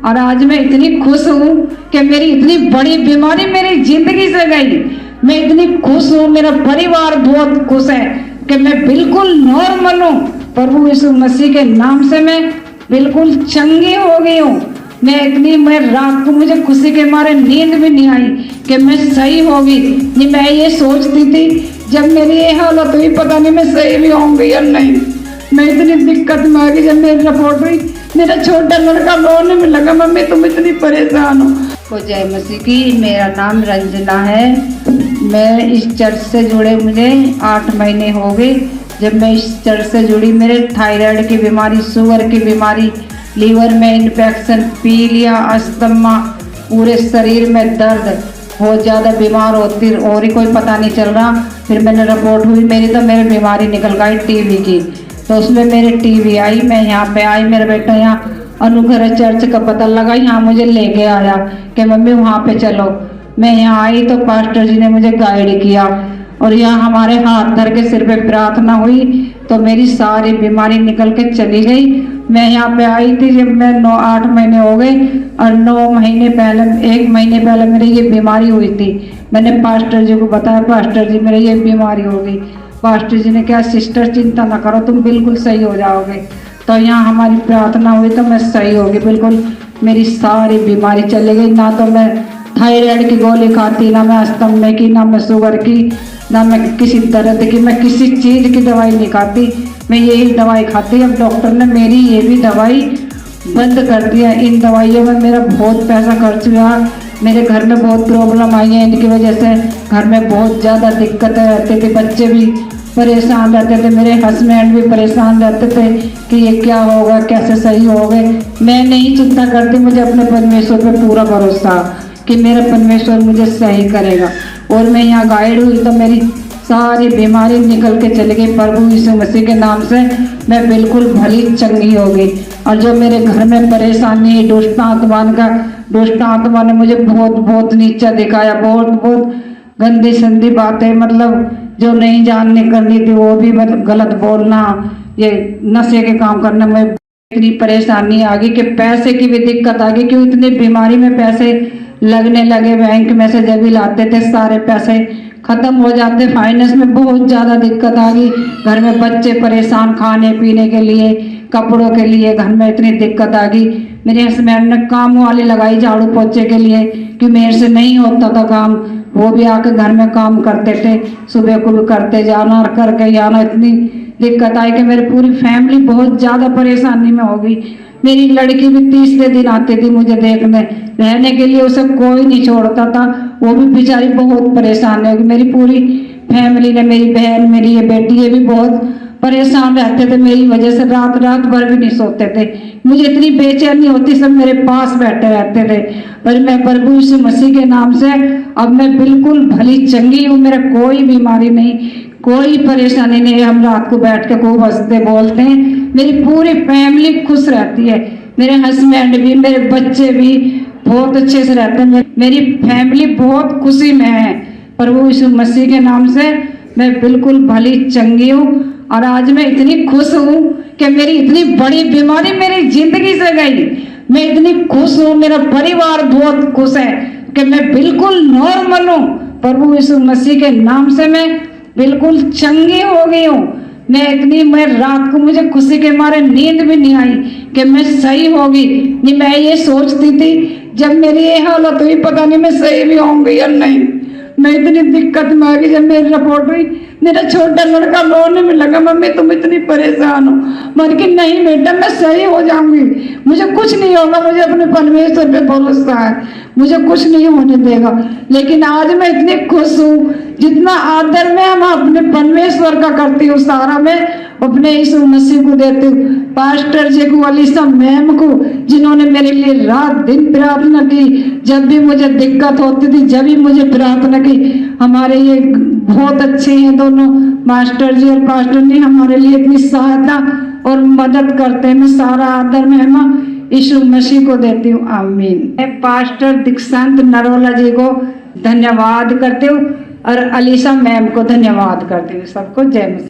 और आज मैं इतनी खुश हूँ कि मेरी इतनी बड़ी बीमारी मेरी जिंदगी से गई। मैं इतनी खुश हूँ, मेरा परिवार बहुत खुश है कि मैं बिल्कुल नॉर्मल हूँ। प्रभु यीशु मसीह के नाम से मैं बिल्कुल चंगी हो गई हूँ। मैं रात को मुझे खुशी के मारे नींद भी नहीं आई कि मैं सही होगी। नहीं, मैं ये सोचती थी जब मेरी ये हालत हुई, पता नहीं मैं सही भी होंगी या नहीं। मैं इतनी दिक्कत में आ गई जब मेरी रिपोर्ट हुई। मेरा छोटा लड़का रोने में लगा, मम्मी तुम इतनी परेशान हो। जय मसीह की। मेरा नाम रंजना है। मैं इस चर्च से जुड़े मुझे 8 महीने हो गए। जब मैं इस चर्च से जुड़ी, मेरे थायराइड की बीमारी, शुगर की बीमारी, लीवर में इन्फेक्शन, पीलिया, अस्थमा, पूरे शरीर में दर्द, बहुत ज़्यादा बीमार होती और ही कोई पता नहीं चल रहा। फिर मैंने रिपोर्ट हुई मेरी, तो मेरी बीमारी निकल गई टीबी की। तो उसमें मेरी टीबी आई। मैं यहाँ पे आई, मेरा बेटा यहाँ अनुग्रह चर्च का पता लगा, यहाँ मुझे लेके आया कि मम्मी वहाँ पे चलो। मैं यहाँ आई तो पास्टर जी ने मुझे गाइड किया और यहाँ हमारे हाथ धर के सिर पे प्रार्थना हुई तो मेरी सारी बीमारी निकल के चली गई। मैं यहाँ पे आई थी जब मैं 8 महीने हो गए और 1 महीने पहले मेरी ये बीमारी हुई थी। मैंने पास्टर जी को बताया, पास्टर जी मेरी ये बीमारी हो गई। पास्टर जी ने कहा सिस्टर चिंता ना करो, तुम बिल्कुल सही हो जाओगे। तो यहाँ हमारी प्रार्थना हुई तो मैं सही हो गई बिल्कुल। मेरी सारी बीमारी चली गई। ना तो मैं थायराइड की गोली खाती, ना मैं अस्थमा की, ना मैं शुगर की, ना मैं किसी दर्द की, मैं किसी चीज़ की दवाई नहीं खाती। मैं यही दवाई खाती। अब डॉक्टर ने मेरी ये भी दवाई बंद कर दिया। इन दवाइयों में मेरा बहुत पैसा खर्च हुआ। मेरे घर में बहुत प्रॉब्लम आई है इनकी वजह से। घर में बहुत ज़्यादा दिक्कतें रहती थी, बच्चे भी परेशान रहते थे, मेरे हस्बैंड भी परेशान रहते थे कि ये क्या होगा, कैसे सही हो गए। मैं नहीं चिंता करती, मुझे अपने परमेश्वर पे पूरा भरोसा कि मेरा परमेश्वर मुझे सही करेगा। और मैं यहाँ गाइड हुई तो मेरी सारी बीमारी निकल के चली गई। प्रभु यीशु मसीह के नाम से मैं बिल्कुल भली चंगी हो गई। और जो मेरे घर में परेशानी, दुष्ट आत्मा ने मुझे बहुत नीचा दिखाया, बहुत गंदी संदी बातें, मतलब जो नहीं जानने करनी थी वो भी मतलब गलत बोलना, ये नशे के काम करने में इतनी परेशानी आ गई कि पैसे की भी दिक्कत आ गई। क्यों इतनी बीमारी में पैसे लगने लगे, बैंक में से जब भी लाते थे सारे पैसे खत्म हो जाते। फाइनेंस में बहुत ज़्यादा दिक्कत आ गई। घर में बच्चे परेशान, खाने पीने के लिए, कपड़ों के लिए घर में इतनी दिक्कत आ गई। मेरे हस्बैंड ने काम वाली लगाई झाड़ू पोछे के लिए कि मेरे से नहीं होता था काम। वो भी आके घर में काम करते थे, सुबह को भी करते जाना और करके आना। इतनी दिक्कत आई कि मेरी पूरी फैमिली बहुत ज़्यादा परेशानी में हो गई। मेरी लड़की भी 30 दिन आती थी मुझे देखने, रहने के लिए उसे कोई नहीं छोड़ता था। वो भी बेचारी बहुत परेशान है। मेरी पूरी फैमिली ने, मेरी बहन, मेरी ये बेटी, ये भी बहुत परेशान रहते थे मेरी वजह से। रात भर भी नहीं सोते थे। मुझे इतनी बेचैनी होती, सब मेरे पास बैठे रहते थे। पर मैं प्रभु यीशु मसीह के नाम से अब मैं बिल्कुल भली चंगी हूँ। मेरा कोई बीमारी नहीं, कोई परेशानी नहीं। हम रात को बैठ के खूब हंसते बोलते हैं। मेरी पूरी फैमिली खुश रहती है। मेरे हस्बैंड भी, मेरे बच्चे भी बहुत अच्छे से रहते हैं। मेरी फैमिली बहुत खुशी में है। प्रभु यीशु मसीह के नाम से मैं बिल्कुल भली चंगी हूँ। और आज मैं इतनी खुश हूँ कि मेरी इतनी बड़ी बीमारी मेरी जिंदगी से गई। मैं इतनी खुश हूँ, मेरा परिवार बहुत खुश है कि मैं बिल्कुल नॉर्मल हूँ। प्रभु यीशु मसीह के नाम से मैं बिल्कुल चंगी हो गई हूँ। मैं रात को मुझे खुशी के मारे नींद भी नहीं आई कि मैं सही होगी। नहीं, मैं ये सोचती थी जब मेरी ये हालत हुई, पता नहीं मैं सही भी होंगी या नहीं। मैं इतनी दिक्कत में आ गई जब मेरी रिपोर्ट हुई। मेरा छोटा लड़का रोने में लगा, मम्मी तुम इतनी परेशान हो। मैंने कहा नहीं बेटा, मैं सही हो जाऊंगी, मुझे कुछ नहीं होगा, मुझे अपने परमेश्वर पे भरोसा है, मुझे कुछ नहीं होने देगा। लेकिन आज मैं इतनी खुश हूँ, जितना आदर मैं हम अपने परमेश्वर का करती हूँ सारा मैं अपने यीशु मसीह को देती हूँ। पास्टर जी को, अलीसा मैम को, जिन्होंने मेरे लिए रात दिन प्रार्थना की। जब भी मुझे दिक्कत होती थी, जब भी मुझे प्रार्थना की। हमारे ये बहुत अच्छे हैं दोनों, मास्टर जी और पास्टर जी, हमारे लिए इतनी सहायता और मदद करते हैं। मैं सारा आदर महिमा यीशु मसीह को देती हूँ। आमीन। मैं पास्टर दीक्षांत नरोला जी को धन्यवाद करती हूँ और अलीसा मैम को धन्यवाद करती हूँ। सबको जय मसीह।